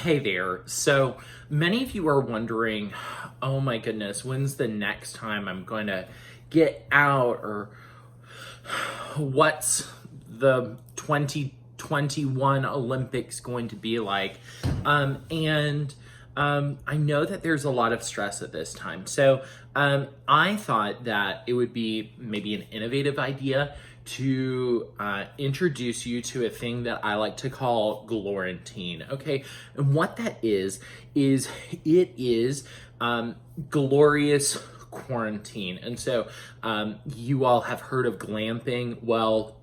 Hey there. So many of you are wondering, oh my goodness, when's the next time I'm going to get out, or what's the 2021 Olympics going to be like? I know that there's a lot of stress at this time. So I thought that it would be maybe an innovative idea to introduce you to a thing that I like to call Glorantine. Okay, and what that is it is glorious quarantine. And so you all have heard of glamping. Well,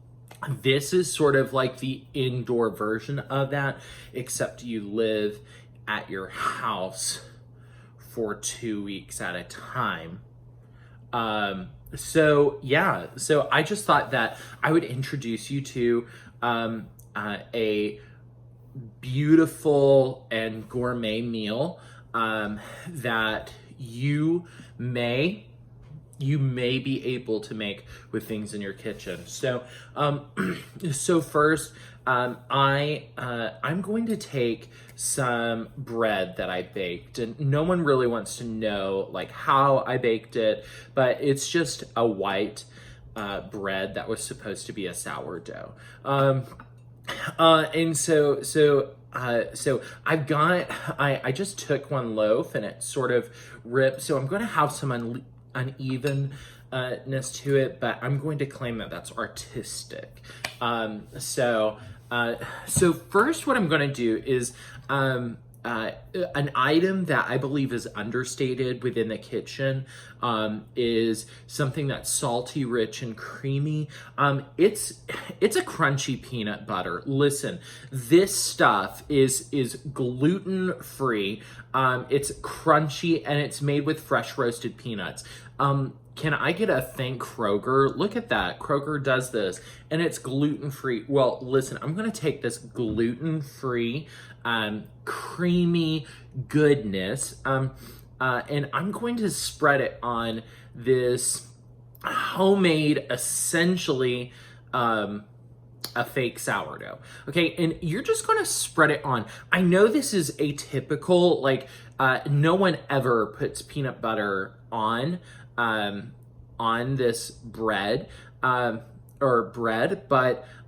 this is sort of like the indoor version of that, except you live at your house for 2 weeks at a time. So I just thought that I would introduce you to a beautiful and gourmet meal that you may be able to make with things in your kitchen. So first, I'm going to take some bread that I baked, and no one really wants to know like how I baked it, but it's just a white bread that was supposed to be a sourdough. And so I just took one loaf and it sort of ripped. So I'm going to have some unevenness to it, but I'm going to claim that that's artistic. So first what I'm going to do is an item that I believe is understated within the kitchen is something that's salty, rich, and creamy. It's a crunchy peanut butter. Listen, this stuff is gluten-free. It's crunchy and it's made with fresh roasted peanuts. Can I get a thank Kroger? Look at that. Kroger does this and it's gluten-free. Well, listen, I'm going to take this gluten-free, creamy goodness, and I'm going to spread it on this homemade, essentially, a fake sourdough. Okay, and you're just going to spread it on. I know this is atypical, like no one ever puts peanut butter on this bread, but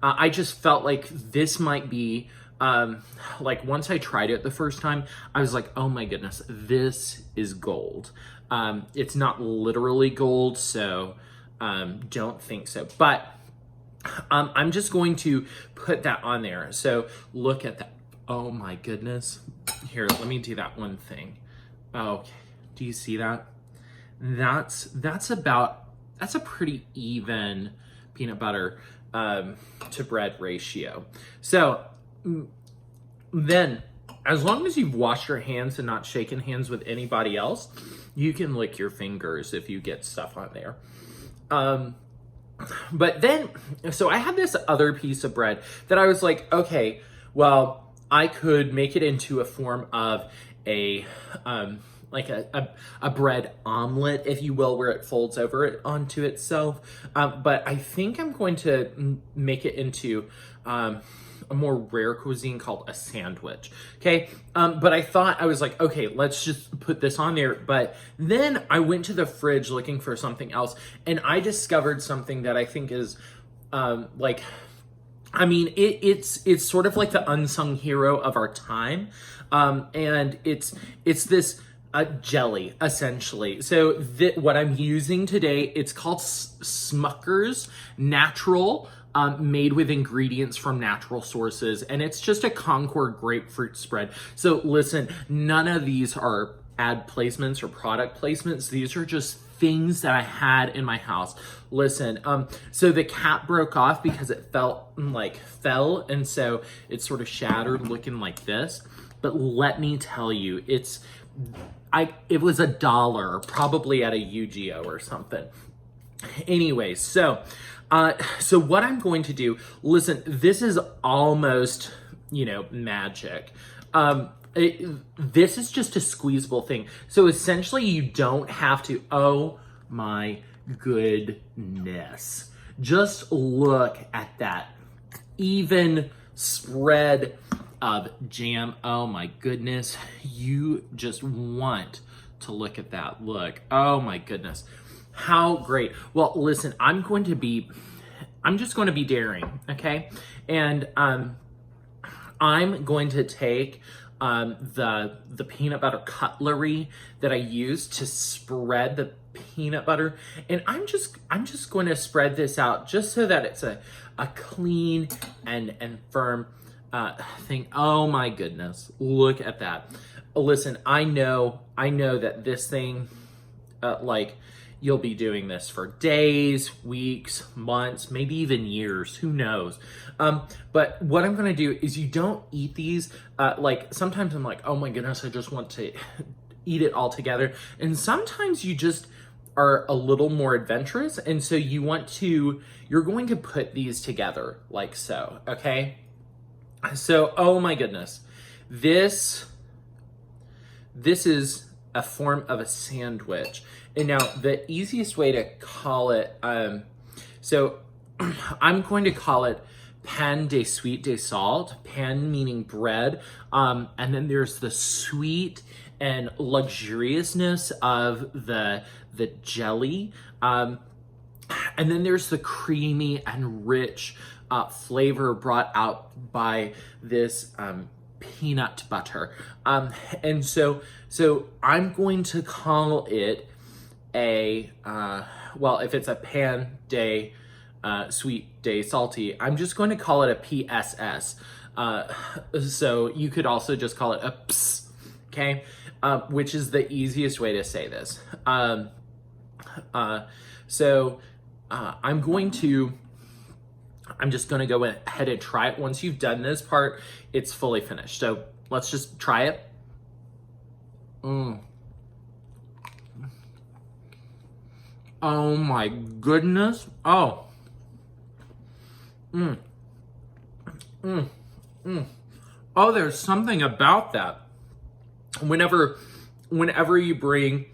I just felt like this might be, like once I tried it the first time, I was like, oh my goodness, this is gold. It's not literally gold, so don't think so. But I'm just going to put that on there. So look at that. Oh my goodness. Here, let me do that one thing. Okay, do you see that? That's a pretty even peanut butter to bread ratio. So then, as long as you've washed your hands and not shaken hands with anybody else, you can lick your fingers if you get stuff on there. But then, so I had this other piece of bread that I was like, okay, well, I could make it into a form of a bread omelet, if you will, where it folds over it onto itself. But I think I'm going to make it into a more rare cuisine called a sandwich. Okay. But I was like, okay, let's just put this on there. But then I went to the fridge looking for something else, and I discovered something that I think is it's sort of like the unsung hero of our time. And it's this jelly, essentially. So what I'm using today, it's called Smucker's Natural, made with ingredients from natural sources, and it's just a Concord grapefruit spread. So listen, none of these are ad placements or product placements. These are just things that I had in my house. Listen, so the cap broke off because it fell, and so it sort of shattered looking like this. But let me tell you, it was $1, probably at a UGO or something. Anyway, so what I'm going to do, listen, this is almost, magic. This is just a squeezable thing. So essentially you don't have to, oh my goodness. Just look at that even spread of jam. Oh my goodness. You just want to look at that. Look. Oh my goodness. How great. Well, listen, I'm just going to be daring, okay? And I'm going to take the peanut butter cutlery that I use to spread the peanut butter, and I'm just going to spread this out just so that it's a clean and firm thing. Oh my goodness, look at that. Listen, I know that this thing, like, you'll be doing this for days, weeks, months, maybe even years, who knows. But what I'm gonna do is, you don't eat these, like sometimes I'm like, oh my goodness, I just want to eat it all together. And sometimes you just are a little more adventurous. And so you're going to put these together like so, okay? So, oh my goodness, this is a form of a sandwich. And now the easiest way to call it, so I'm going to call it pain de suite de salt, pain meaning bread. And then there's the sweet and luxuriousness of the jelly. And then there's the creamy and rich flavor brought out by this peanut butter. And so I'm going to call it well, if it's a pan de sweet de salty, I'm just going to call it a P.S.S. So you could also just call it a P.S., okay? Which is the easiest way to say this. I'm just gonna go ahead and try it. Once you've done this part, it's fully finished. So let's just try it. Oh my goodness. Oh. Oh, there's something about that. Whenever you bring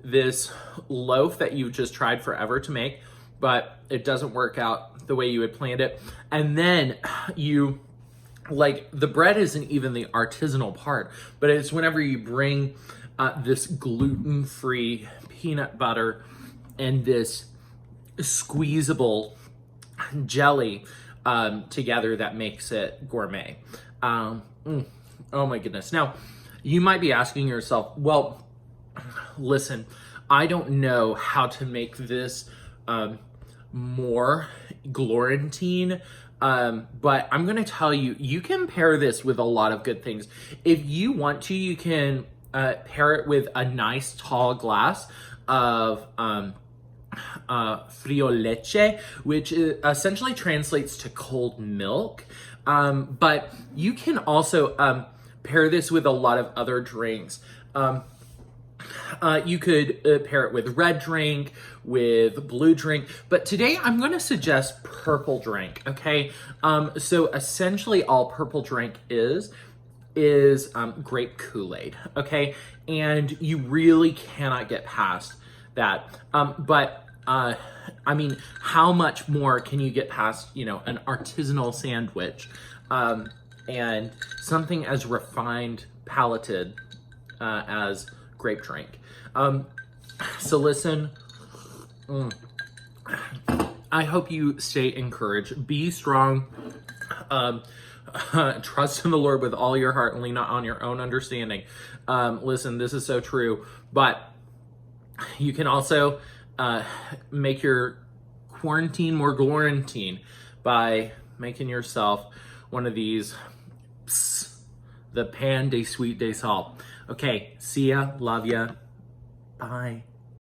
this loaf that you've just tried forever to make, but it doesn't work out the way you had planned it, and then the bread isn't even the artisanal part, but it's whenever you bring this gluten-free peanut butter and this squeezable jelly together that makes it gourmet. Oh my goodness. Now, you might be asking yourself, well, listen, I don't know how to make this more Glorantine, but I'm going to tell you, you can pair this with a lot of good things. If you want to, you can pair it with a nice tall glass of frio leche, which essentially translates to cold milk. But you can also pair this with a lot of other drinks. You could pair it with red drink, with blue drink, but today I'm going to suggest purple drink, okay? So essentially all purple drink is grape Kool-Aid, okay? And you really cannot get past that. I mean, how much more can you get past, an artisanal sandwich, and something as refined palated as grape drink. So listen, I hope you stay encouraged. Be strong. Trust in the Lord with all your heart and lean not on your own understanding. Listen, this is so true. But you can also make your quarantine more Glorantine by making yourself one of these, the pan de sweet de salt. Okay, see ya, love ya, bye.